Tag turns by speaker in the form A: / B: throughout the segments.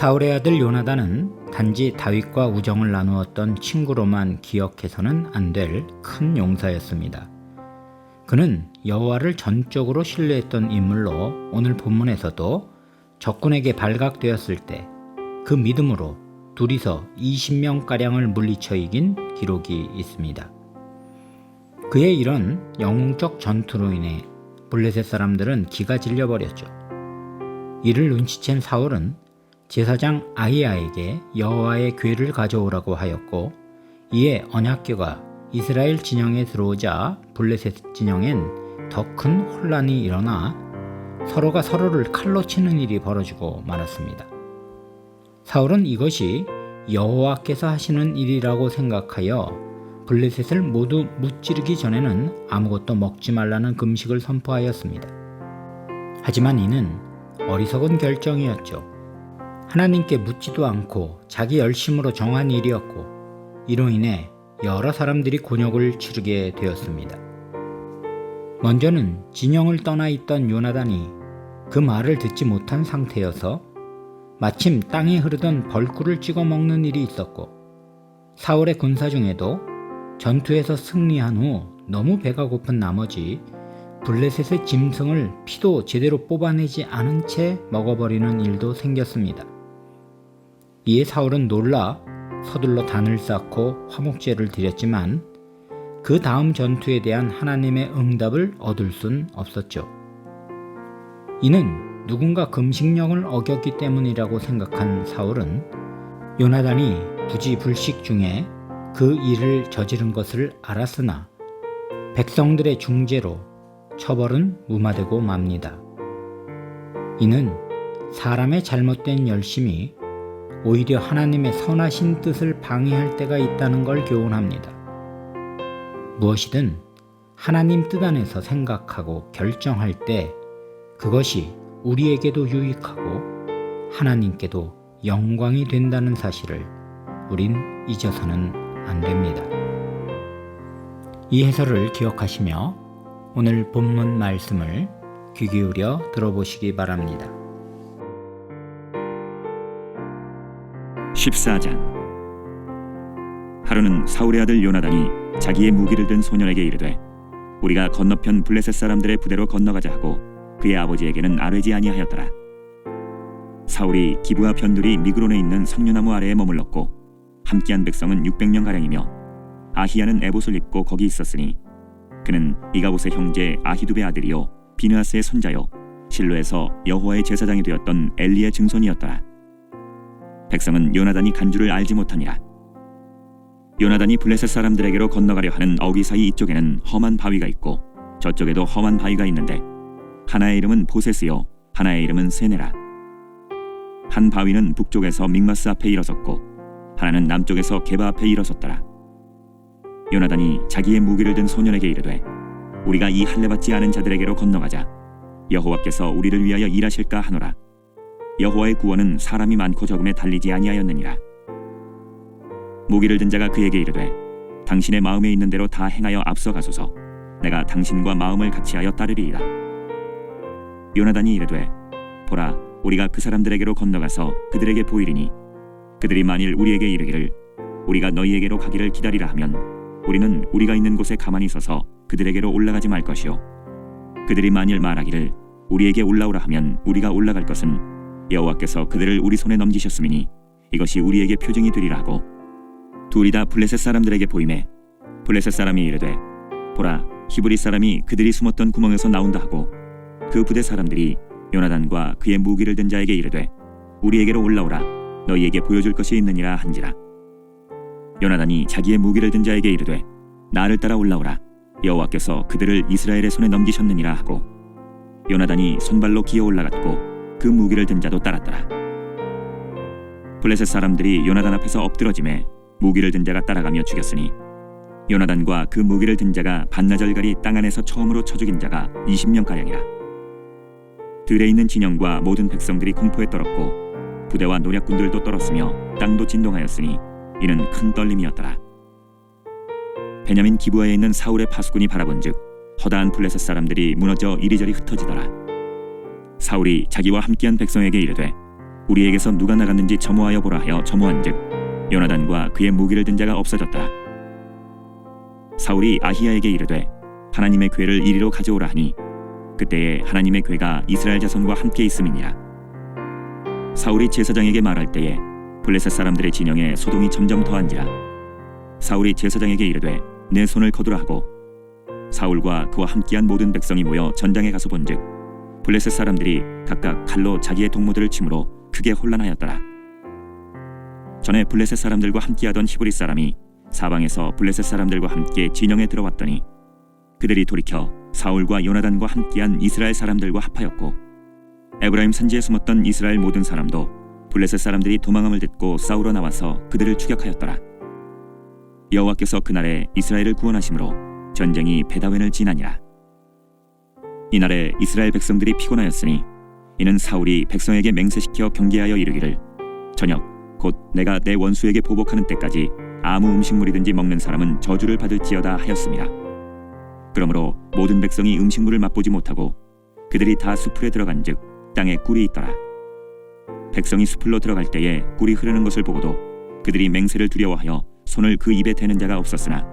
A: 사울의 아들 요나단은 단지 다윗과 우정을 나누었던 친구로만 기억해서는 안 될 큰 용사였습니다. 그는 여호와를 전적으로 신뢰했던 인물로 오늘 본문에서도 적군에게 발각되었을 때 그 믿음으로 둘이서 20명가량을 물리쳐 이긴 기록이 있습니다. 그의 이런 영웅적 전투로 인해 블레셋 사람들은 기가 질려버렸죠. 이를 눈치챈 사울은 제사장 아히야에게 여호와의 궤를 가져오라고 하였고, 이에 언약궤가 이스라엘 진영에 들어오자 블레셋 진영엔 더 큰 혼란이 일어나 서로가 서로를 칼로 치는 일이 벌어지고 말았습니다. 사울은 이것이 여호와께서 하시는 일이라고 생각하여 블레셋을 모두 무찌르기 전에는 아무것도 먹지 말라는 금식을 선포하였습니다. 하지만 이는 어리석은 결정이었죠. 하나님께 묻지도 않고 자기 열심으로 정한 일이었고, 이로 인해 여러 사람들이 곤욕을 치르게 되었습니다. 먼저는 진영을 떠나 있던 요나단이 그 말을 듣지 못한 상태여서 마침 땅에 흐르던 벌꿀을 찍어 먹는 일이 있었고, 사울의 군사 중에도 전투에서 승리한 후 너무 배가 고픈 나머지 블레셋의 짐승을 피도 제대로 뽑아내지 않은 채 먹어버리는 일도 생겼습니다. 이에 사울은 놀라 서둘러 단을 쌓고 화목제를 드렸지만 그 다음 전투에 대한 하나님의 응답을 얻을 순 없었죠. 이는 누군가 금식령을 어겼기 때문이라고 생각한 사울은 요나단이 부지불식 중에 그 일을 저지른 것을 알았으나 백성들의 중재로 처벌은 무마되고 맙니다. 이는 사람의 잘못된 열심이 오히려 하나님의 선하신 뜻을 방해할 때가 있다는 걸 교훈합니다. 무엇이든 하나님 뜻 안에서 생각하고 결정할 때 그것이 우리에게도 유익하고 하나님께도 영광이 된다는 사실을 우린 잊어서는 안 됩니다. 이 해설을 기억하시며 오늘 본문 말씀을 귀 기울여 들어보시기 바랍니다.
B: 14장. 하루는 사울의 아들 요나단이 자기의 무기를 든 소년에게 이르되, 우리가 건너편 블레셋 사람들의 부대로 건너가자 하고 그의 아버지에게는 아뢰지 아니하였더라. 사울이 기브와 변두리 미그론에 있는 석류나무 아래에 머물렀고, 함께한 백성은 600명가량이며 아히야는 에봇을 입고 거기 있었으니 그는 이가봇의 형제 아히두베 아들이요 비느하스의 손자요 실로에서 여호와의 제사장이 되었던 엘리의 증손이었더라. 백성은 요나단이 간 줄을 알지 못하니라. 요나단이 블레셋 사람들에게로 건너가려 하는 어귀 사이 이쪽에는 험한 바위가 있고 저쪽에도 험한 바위가 있는데 하나의 이름은 보세스요 하나의 이름은 세네라. 한 바위는 북쪽에서 믹마스 앞에 일어섰고 하나는 남쪽에서 게바 앞에 일어섰더라. 요나단이 자기의 무기를 든 소년에게 이르되, 우리가 이 할례받지 않은 자들에게로 건너가자. 여호와께서 우리를 위하여 일하실까 하노라. 여호와의 구원은 사람이 많고 적음에 달리지 아니하였느니라. 무기를 든 자가 그에게 이르되, 당신의 마음에 있는 대로 다 행하여 앞서가소서. 내가 당신과 마음을 같이하여 따르리이다. 요나단이 이르되, 보라, 우리가 그 사람들에게로 건너가서 그들에게 보이리니 그들이 만일 우리에게 이르기를 우리가 너희에게로 가기를 기다리라 하면 우리는 우리가 있는 곳에 가만히 서서 그들에게로 올라가지 말 것이요, 그들이 만일 말하기를 우리에게 올라오라 하면 우리가 올라갈 것은 여호와께서 그들을 우리 손에 넘기셨음이니 이것이 우리에게 표징이 되리라 하고, 둘이 다 블레셋 사람들에게 보이매 블레셋 사람이 이르되, 보라, 히브리 사람이 그들이 숨었던 구멍에서 나온다 하고, 그 부대 사람들이 요나단과 그의 무기를 든 자에게 이르되, 우리에게로 올라오라, 너희에게 보여줄 것이 있느니라 한지라. 요나단이 자기의 무기를 든 자에게 이르되, 나를 따라 올라오라, 여호와께서 그들을 이스라엘의 손에 넘기셨느니라 하고, 요나단이 손발로 기어 올라갔고 그 무기를 든 자도 따랐더라. 블레셋 사람들이 요나단 앞에서 엎드러짐에 무기를 든 자가 따라가며 죽였으니 요나단과 그 무기를 든 자가 반나절가리 땅 안에서 처음으로 쳐 죽인 자가 20명가량이라. 들에 있는 진영과 모든 백성들이 공포에 떨었고 부대와 노략군들도 떨었으며 땅도 진동하였으니 이는 큰 떨림이었더라. 베냐민 기브아에 있는 사울의 파수꾼이 바라본즉 허다한 블레셋 사람들이 무너져 이리저리 흩어지더라. 사울이 자기와 함께한 백성에게 이르되, 우리에게서 누가 나갔는지 점호하여 보라 하여 점호한즉 요나단과 그의 무기를 든 자가 없어졌더라. 사울이 아히야에게 이르되 하나님의 궤를 이리로 가져오라 하니 그때에 하나님의 궤가 이스라엘 자손과 함께 있음이니라. 사울이 제사장에게 말할 때에 블레셋 사람들의 진영에 소동이 점점 더한지라. 사울이 제사장에게 이르되 내 손을 거두라 하고 사울과 그와 함께한 모든 백성이 모여 전장에 가서 본즉 블레셋 사람들이 각각 칼로 자기의 동무들을 치므로 크게 혼란하였더라. 전에 블레셋 사람들과 함께하던 히브리 사람이 사방에서 블레셋 사람들과 함께 진영에 들어왔더니 그들이 돌이켜 사울과 요나단과 함께한 이스라엘 사람들과 합하였고 에브라임 산지에 숨었던 이스라엘 모든 사람도 블레셋 사람들이 도망함을 듣고 싸우러 나와서 그들을 추격하였더라. 여호와께서 그날에 이스라엘을 구원하심으로 전쟁이 베다웬을 지나니라. 이날에 이스라엘 백성들이 피곤하였으니 이는 사울이 백성에게 맹세시켜 경계하여 이르기를 저녁 곧 내가 내 원수에게 보복하는 때까지 아무 음식물이든지 먹는 사람은 저주를 받을지어다 하였습니다. 그러므로 모든 백성이 음식물을 맛보지 못하고 그들이 다 수풀에 들어간즉 땅에 꿀이 있더라. 백성이 수풀로 들어갈 때에 꿀이 흐르는 것을 보고도 그들이 맹세를 두려워하여 손을 그 입에 대는 자가 없었으나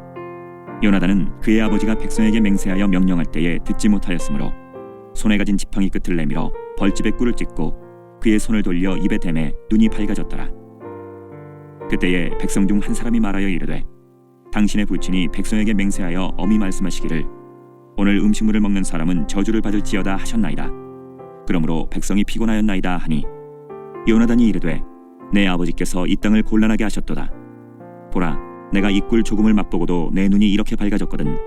B: 요나단은 그의 아버지가 백성에게 맹세하여 명령할 때에 듣지 못하였으므로 손에 가진 지팡이 끝을 내밀어 벌집에 꿀을 찢고 그의 손을 돌려 입에 대매 눈이 밝아졌더라. 그때에 백성 중 한 사람이 말하여 이르되 당신의 부친이 백성에게 맹세하여 엄히 말씀하시기를 오늘 음식물을 먹는 사람은 저주를 받을지어다 하셨나이다. 그러므로 백성이 피곤하였나이다 하니 요나단이 이르되 내 아버지께서 이 땅을 곤란하게 하셨도다. 보라 내가 이 꿀 조금을 맛보고도 내 눈이 이렇게 밝아졌거든.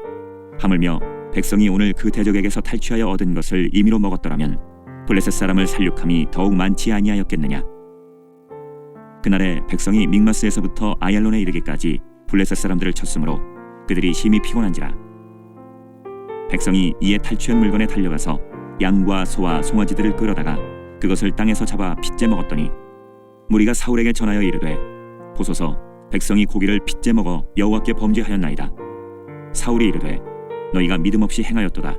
B: 하물며 백성이 오늘 그 대적에게서 탈취하여 얻은 것을 임의로 먹었더라면 블레셋 사람을 살육함이 더욱 많지 아니하였겠느냐. 그날에 백성이 믹마스에서부터 아얄론에 이르기까지 블레셋 사람들을 쳤으므로 그들이 심히 피곤한지라. 백성이 이에 탈취한 물건에 달려가서 양과 소와 송아지들을 끌어다가 그것을 땅에서 잡아 핏째 먹었더니 무리가 사울에게 전하여 이르되 보소서 백성이 고기를 핏째 먹어 여호와께 범죄하였나이다. 사울이 이르되 너희가 믿음 없이 행하였도다.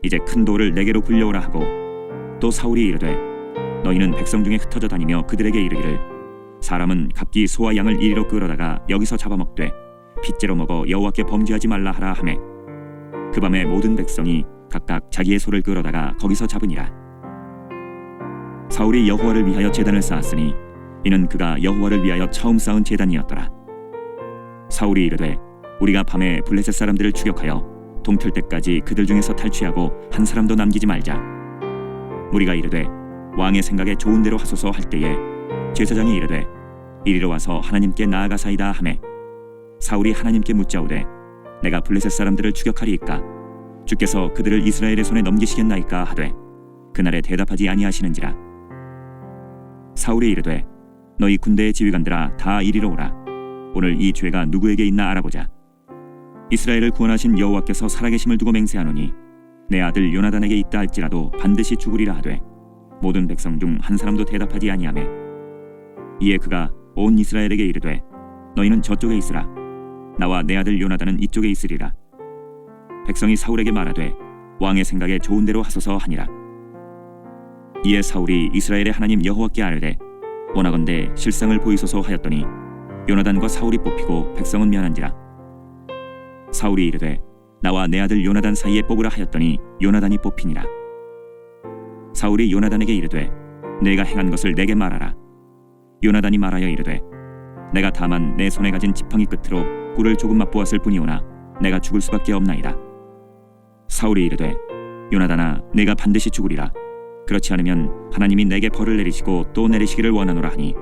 B: 이제 큰 돌을 내게로 굴려오라 하고 또 사울이 이르되 너희는 백성 중에 흩어져 다니며 그들에게 이르기를 사람은 각기 소와 양을 이리로 끌어다가 여기서 잡아먹되 핏째로 먹어 여호와께 범죄하지 말라 하라 하매 그 밤에 모든 백성이 각각 자기의 소를 끌어다가 거기서 잡으니라. 사울이 여호와를 위하여 제단을 쌓았으니 이는 그가 여호와를 위하여 처음 쌓은 제단이었더라. 사울이 이르되 우리가 밤에 블레셋 사람들을 추격하여 동틀 때까지 그들 중에서 탈취하고 한 사람도 남기지 말자. 무리가 이르되 왕의 생각에 좋은 대로 하소서 할 때에 제사장이 이르되 이리로 와서 하나님께 나아가사이다 하매 사울이 하나님께 묻자오되 내가 블레셋 사람들을 추격하리이까 주께서 그들을 이스라엘의 손에 넘기시겠나이까 하되 그날에 대답하지 아니하시는지라. 사울이 이르되 너희 군대의 지휘관들아 다 이리로 오라. 오늘 이 죄가 누구에게 있나 알아보자. 이스라엘을 구원하신 여호와께서 살아계심을 두고 맹세하노니 내 아들 요나단에게 있다 할지라도 반드시 죽으리라 하되 모든 백성 중 한 사람도 대답하지 아니하매 이에 그가 온 이스라엘에게 이르되 너희는 저쪽에 있으라. 나와 내 아들 요나단은 이쪽에 있으리라. 백성이 사울에게 말하되 왕의 생각에 좋은 대로 하소서 하니라. 이에 사울이 이스라엘의 하나님 여호와께 아뢰되 원하건대 실상을 보이소서 하였더니 요나단과 사울이 뽑히고 백성은 면한지라. 사울이 이르되 나와 내 아들 요나단 사이에 뽑으라 하였더니 요나단이 뽑히니라. 사울이 요나단에게 이르되 내가 행한 것을 내게 말하라. 요나단이 말하여 이르되 내가 다만 내 손에 가진 지팡이 끝으로 꿀을 조금 맛보았을 뿐이오나 내가 죽을 수밖에 없나이다. 사울이 이르되 요나단아 내가 반드시 죽으리라. 그렇지 않으면 하나님이 내게 벌을 내리시고 또 내리시기를 원하노라 하니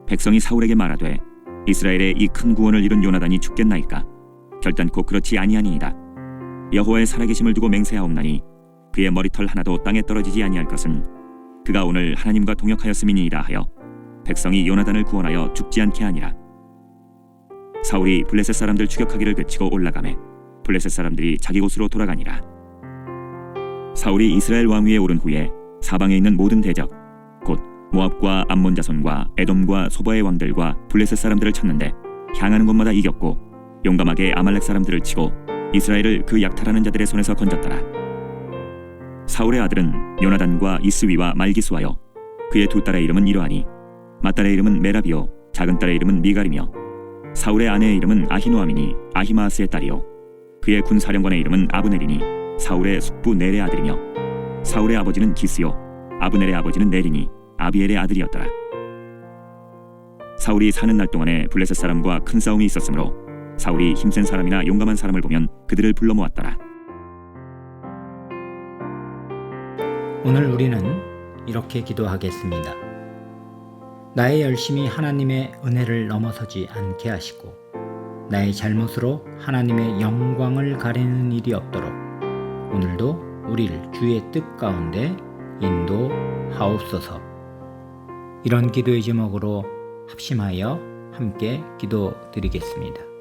B: 백성이 사울에게 말하되 이스라엘의 이 큰 구원을 이룬 요나단이 죽겠나이까. 결단코 그렇지 아니하니이다. 여호와의 살아계심을 두고 맹세하옵나니 그의 머리털 하나도 땅에 떨어지지 아니할 것은 그가 오늘 하나님과 동역하였음이니이다 하여 백성이 요나단을 구원하여 죽지 않게 하니라. 사울이 블레셋 사람들 추격하기를 그치고 올라가매 블레셋 사람들이 자기 곳으로 돌아가니라. 사울이 이스라엘 왕위에 오른 후에 사방에 있는 모든 대적 곧 모압과 암몬 자손과 에돔과 소바의 왕들과 블레셋 사람들을 쳤는데 향하는 곳마다 이겼고 용감하게 아말렉 사람들을 치고 이스라엘을 그 약탈하는 자들의 손에서 건졌더라. 사울의 아들은 요나단과 이스위와 말기수하여 그의 두 딸의 이름은 이러하니 맏딸의 이름은 메라비요 작은 딸의 이름은 미갈이며 사울의 아내의 이름은 아히노아미니 아히마아스의 딸이요 그의 군사령관의 이름은 아브넬이니 사울의 숙부 넬의 아들이며 사울의 아버지는 기스요 아브넬의 아버지는 넬이니 아비엘의 아들이었더라. 사울이 사는 날 동안에 블레셋 사람과 큰 싸움이 있었으므로 사울이 힘센 사람이나 용감한 사람을 보면 그들을 불러 모았더라.
A: 오늘 우리는 이렇게 기도하겠습니다. 나의 열심이 하나님의 은혜를 넘어서지 않게 하시고 나의 잘못으로 하나님의 영광을 가리는 일이 없도록 오늘도 우리를 주의 뜻 가운데 인도하옵소서. 이런 기도의 제목으로 합심하여 함께 기도드리겠습니다.